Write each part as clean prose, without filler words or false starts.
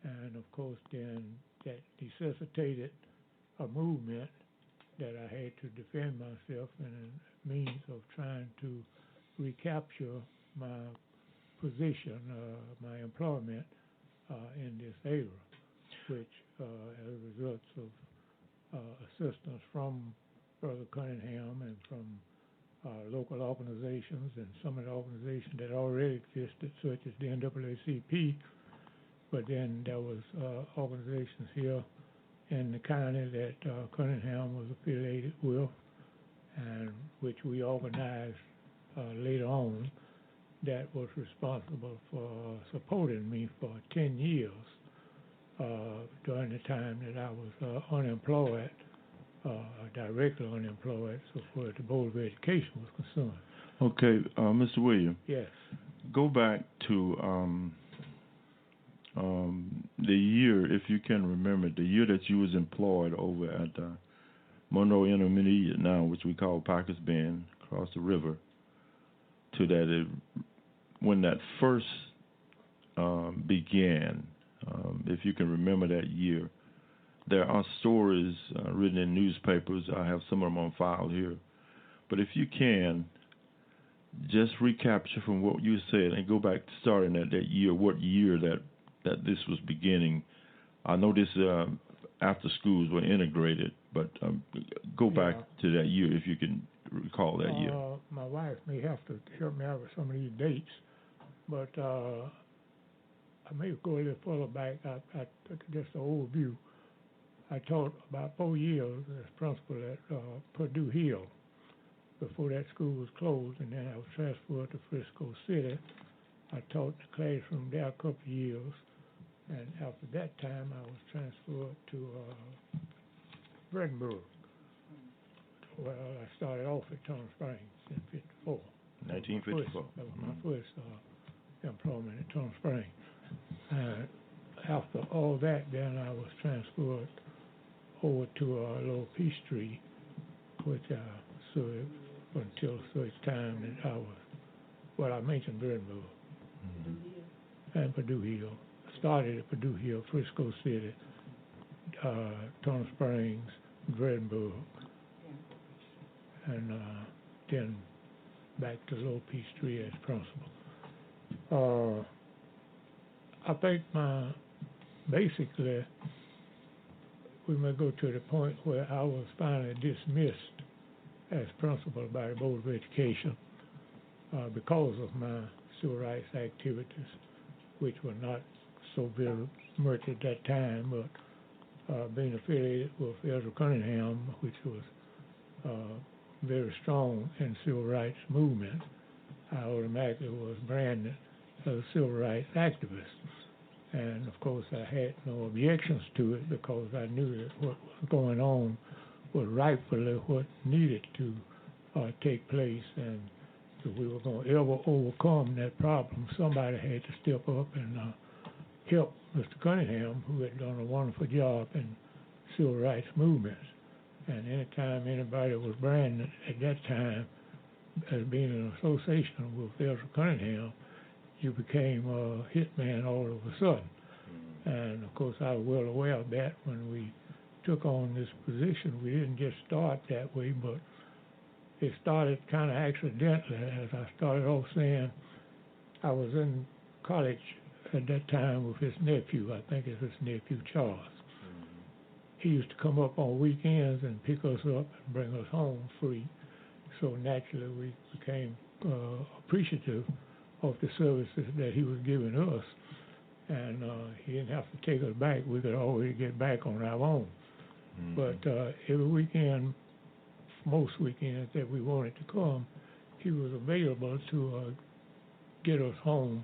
And of course, then that necessitated a movement that I had to defend myself in a means of trying to recapture my position, my employment in this era, which, as a result of assistance from Brother Cunningham and from local organizations and some of the organizations that already existed, such as the NAACP, but then there was organizations here in the county that Cunningham was affiliated with, and which we organized later on, that was responsible for supporting me for 10 years during the time that I was unemployed, directly unemployed, so far as the Board of Education was concerned. Okay, Mr. Williams. Yes. Go back to the year, if you can remember, the year that you was employed over at Monroe Intermediate now, which we call Parker's Bend, across the river, to that when that first began, if you can remember that year. There are stories written in newspapers. I have some of them on file here. But if you can, just recapture from what you said and go back to starting at that year, what year that this was beginning. I know this after schools were integrated, but go back to that year if you can recall that year. My wife may have to help me out with some of these dates, but I may go a little further back. I just an overview. I taught about 4 years as principal at Purdue Hill before that school was closed, and then I was transferred to Frisco City. I taught in the classroom there a couple of years, and after that time I was transferred to Brandenburg. Well, I started off at Tunnel Springs in 1954. 1954. That was my first employment at Tunnel Springs. After all that, then I was transferred over to Lower Peachtree, which I served until such time that I was, well, I mentioned Brandenburg and Purdue Hill. I started at Purdue Hill, Frisco City, Tunnel Springs, Brandenburg, and then back to Lower Peachtree as principal. I think basically, we may go to the point where I was finally dismissed as principal by the Board of Education because of my civil rights activities, which were not so very much at that time, but being affiliated with Ezra Cunningham, which was very strong in civil rights movement, I automatically was branded as a civil rights activist. And of course I had no objections to it because I knew that what was going on was rightfully what needed to take place, and if we were going to ever overcome that problem, somebody had to step up and help Mr. Cunningham, who had done a wonderful job in civil rights movements. And anytime anybody was branded at that time as being in association with Ezra Cunningham, you became a hitman all of a sudden. And of course I was well aware of that when we took on this position. We didn't just start that way, but it started kind of accidentally. As I started off saying, I was in college at that time with his nephew. I think it's his nephew, Charles. He used to come up on weekends and pick us up and bring us home free. So naturally we became appreciative of the services that he was giving us, and he didn't have to take us back. We could always get back on our own. But every weekend, most weekends that we wanted to come, he was available to get us home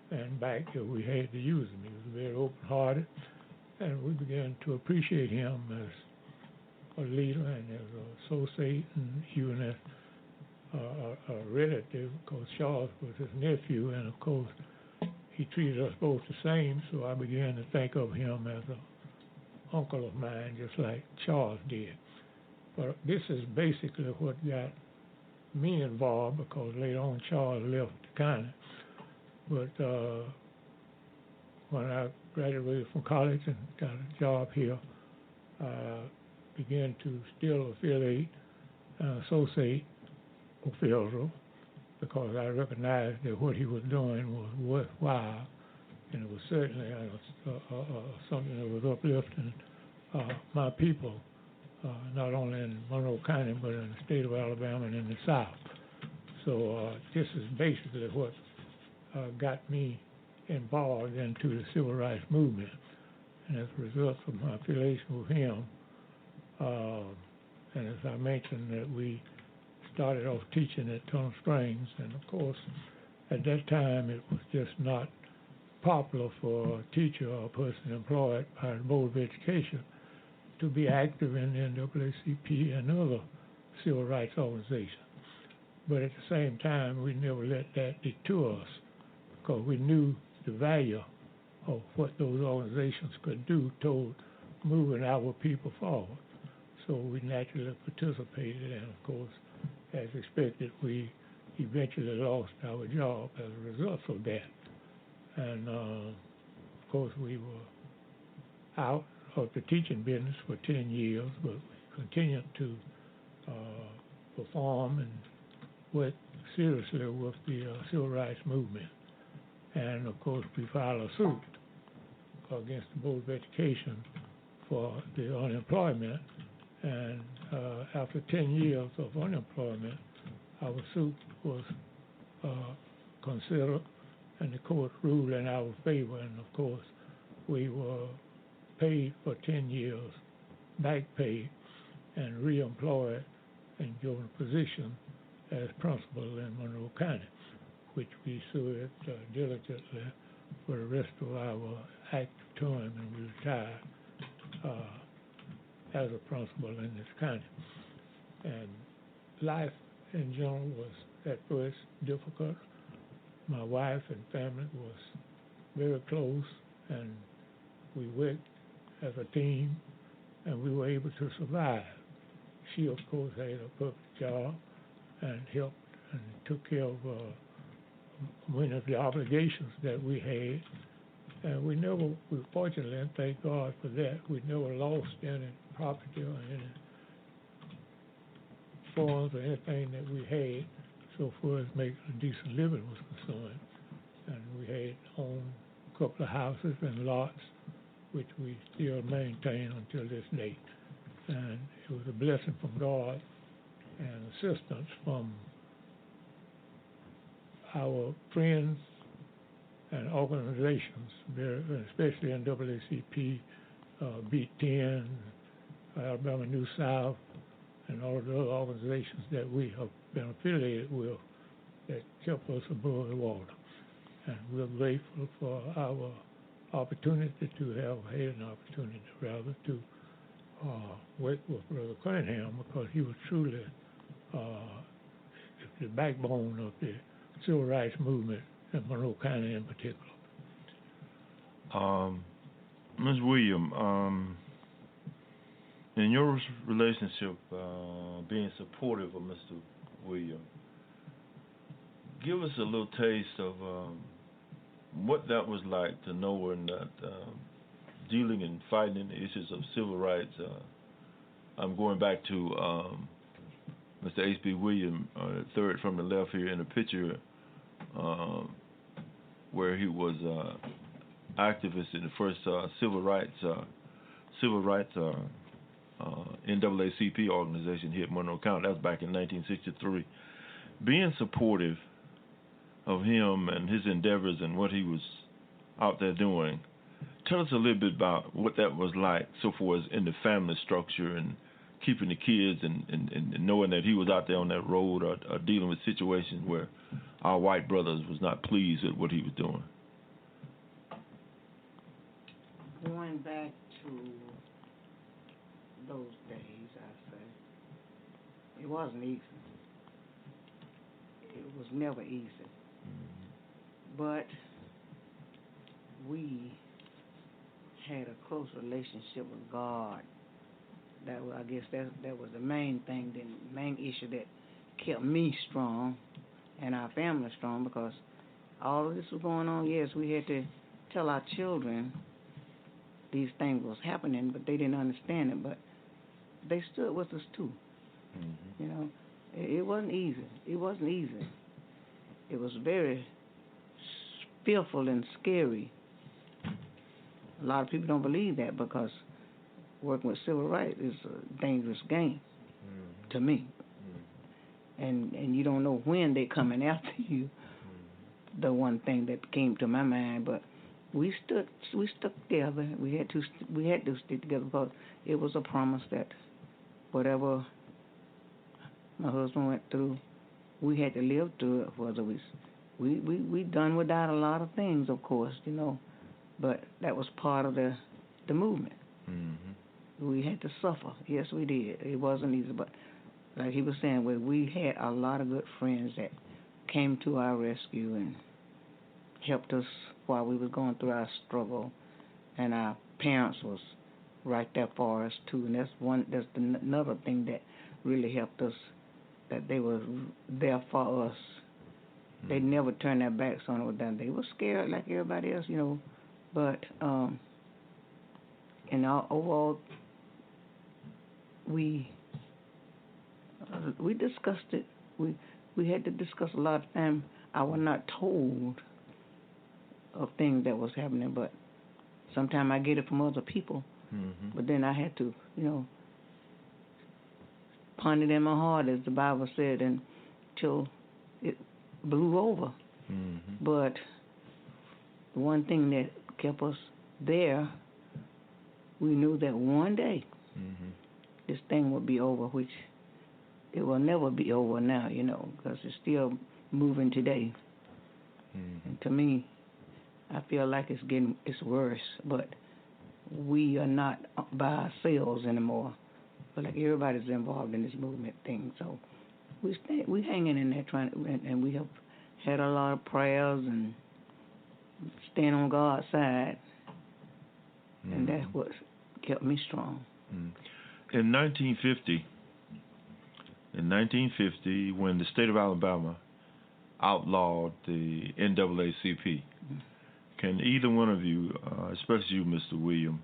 and back if we had to use him. He was very open-hearted, and we began to appreciate him as a leader and as an associate, and even as a relative, because Charles was his nephew, and of course he treated us both the same, so I began to think of him as an uncle of mine, just like Charles did. But this is basically what got me involved, because later on Charles left the county. But when I graduated from college and got a job here, began to still affiliate, associate with Israel, because I recognized that what he was doing was worthwhile, and it was certainly something that was uplifting my people, not only in Monroe County, but in the state of Alabama and in the South. So this is basically what got me involved into the civil rights movement. And as a result of my affiliation with him, and as I mentioned, that we started off teaching at Tunnel Springs, and of course, at that time, it was just not popular for a teacher or a person employed by the Board of Education to be active in the NAACP and other civil rights organizations. But at the same time, we never let that deter us, because we knew the value of what those organizations could do toward moving our people forward. So we naturally participated, and of course, as expected, we eventually lost our job as a result of that. And of course, we were out of the teaching business for 10 years, but we continued to perform and work seriously with the civil rights movement. And of course, we filed a suit against the Board of Education for the unemployment. And after 10 years of unemployment, our suit was considered, and the court ruled in our favor. And of course, we were paid for 10 years, back pay, and reemployed and given a position as principal in Monroe County, which we served diligently for the rest of our active term, and we retired as a principal in this county. And life in general was at first difficult. My wife and family was very close, and we worked as a team, and we were able to survive. She, of course, had a perfect job and helped and took care of many of the obligations that we had. And we fortunately, and thank God for that, we never lost any property or any funds or anything that we had so far as making a decent living was concerned. And we had owned a couple of houses and lots, which we still maintain until this day. And it was a blessing from God and assistance from our friends and organizations, especially NAACP, Beat 10, Alabama New South, and all of the other organizations that we have been affiliated with that kept us above the water. And we're grateful for our opportunity to have had an opportunity, rather, to work with Brother Cunningham, because he was truly the backbone of the civil rights movement in Monroe County in particular. Ms. Williams, in your relationship, being supportive of Mr. Williams, give us a little taste of what that was like to know that dealing and fighting in the issues of civil rights. I'm going back to Mr. H.B. Williams, third from the left here in the picture, where he was activist in the first civil rights NAACP organization here at Monroe County. That was back in 1963. Being supportive of him and his endeavors and what he was out there doing, tell us a little bit about what that was like so far as in the family structure and keeping the kids and knowing that he was out there on that road or dealing with situations where our white brothers was not pleased with what he was doing. Going back to those days, I say, it wasn't easy. It was never easy. But we had a close relationship with God. I guess that was the main thing, the main issue that kept me strong and our family strong, because all of this was going on. Yes, we had to tell our children these things was happening, but they didn't understand it. But they stood with us too. Mm-hmm. You know, it wasn't easy. It wasn't easy. It was very fearful and scary. A lot of people don't believe that because working with civil rights is a dangerous game to me. And you don't know when they're coming after you. The one thing that came to my mind, but we stuck together. We had to stick together because it was a promise that whatever my husband went through, we had to live through it. Whether we done without a lot of things, of course, you know, but that was part of the movement. Mm-hmm. We had to suffer. Yes, we did. It wasn't easy, but like he was saying, we had a lot of good friends that came to our rescue and helped us while we were going through our struggle, and our parents was right there for us too. And that's another thing that really helped us, that they were there for us. Mm-hmm. They never turned their backs on us. They were scared like everybody else, you know, but in our overall, we discussed it. We had to discuss a lot of time. I was not told of things that was happening, but sometimes I get it from other people. Mm-hmm. But then I had to, you know, ponder it in my heart, as the Bible said, until it blew over. Mm-hmm. But the one thing that kept us there, we knew that one day this thing would be over, which it will never be over now, you know, because it's still moving today. Mm-hmm. And to me, I feel like it's worse, but we are not by ourselves anymore. But like everybody's involved in this movement thing, so we hanging in there and we have had a lot of prayers and stand on God's side, and that's what kept me strong. In 1950, when the state of Alabama outlawed the NAACP, can either one of you, especially you, Mr. William,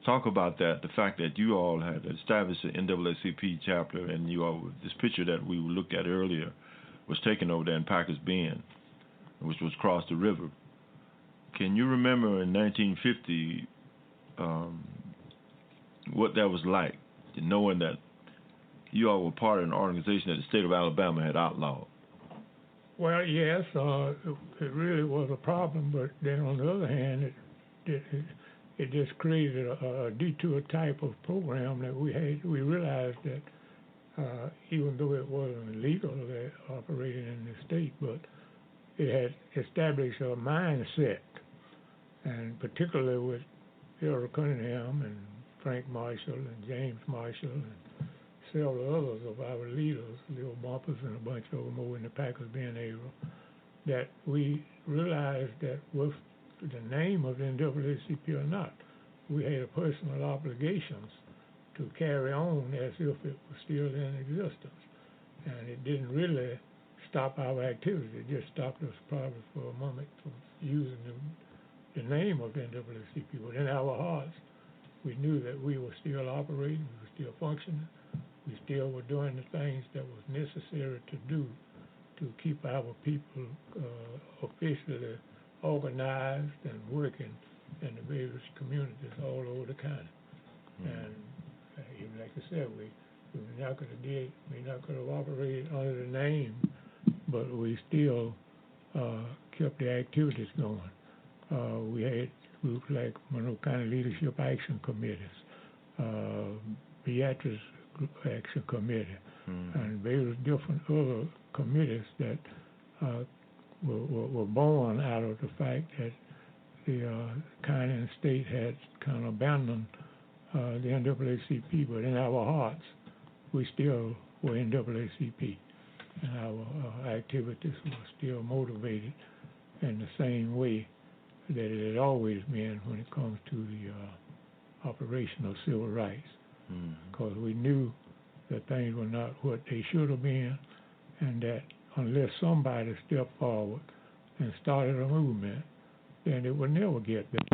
talk about that, the fact that you all had established the NAACP chapter, and you all, this picture that we looked at earlier was taken over there in Packers Bend, which was across the river. Can you remember in 1950 what that was like, knowing that you all were part of an organization that the state of Alabama had outlawed? Well, yes, it really was a problem, but then on the other hand, it just created a detour type of program that we had. We realized that even though it wasn't illegal that operating in the state, but it had established a mindset, and particularly with Harold Cunningham and Frank Marshall and James Marshall and several others of our leaders, Lil Bumpers and a bunch of them over in the Packers Bend area, that we realized that with the name of the NAACP or not, we had personal obligations to carry on as if it was still in existence. And it didn't really stop our activity. It just stopped us probably for a moment from using the name of the NAACP. But in our hearts, we knew that we were still operating, we were still functioning, we still were doing the things that was necessary to do to keep our people officially organized and working in the various communities all over the county. And even like I said, we not could have operated under the name, but we still kept the activities going. We had groups like Monroe County Leadership Action Committees, Beatrice Action Committee, and various different other committees that were born out of the fact that the county and state had kind of abandoned the NAACP, but in our hearts, we still were NAACP, and our activities were still motivated in the same way that it had always been when it comes to the operation of civil rights, because we knew that things were not what they should have been, and that unless somebody stepped forward and started a movement, then it would never get better.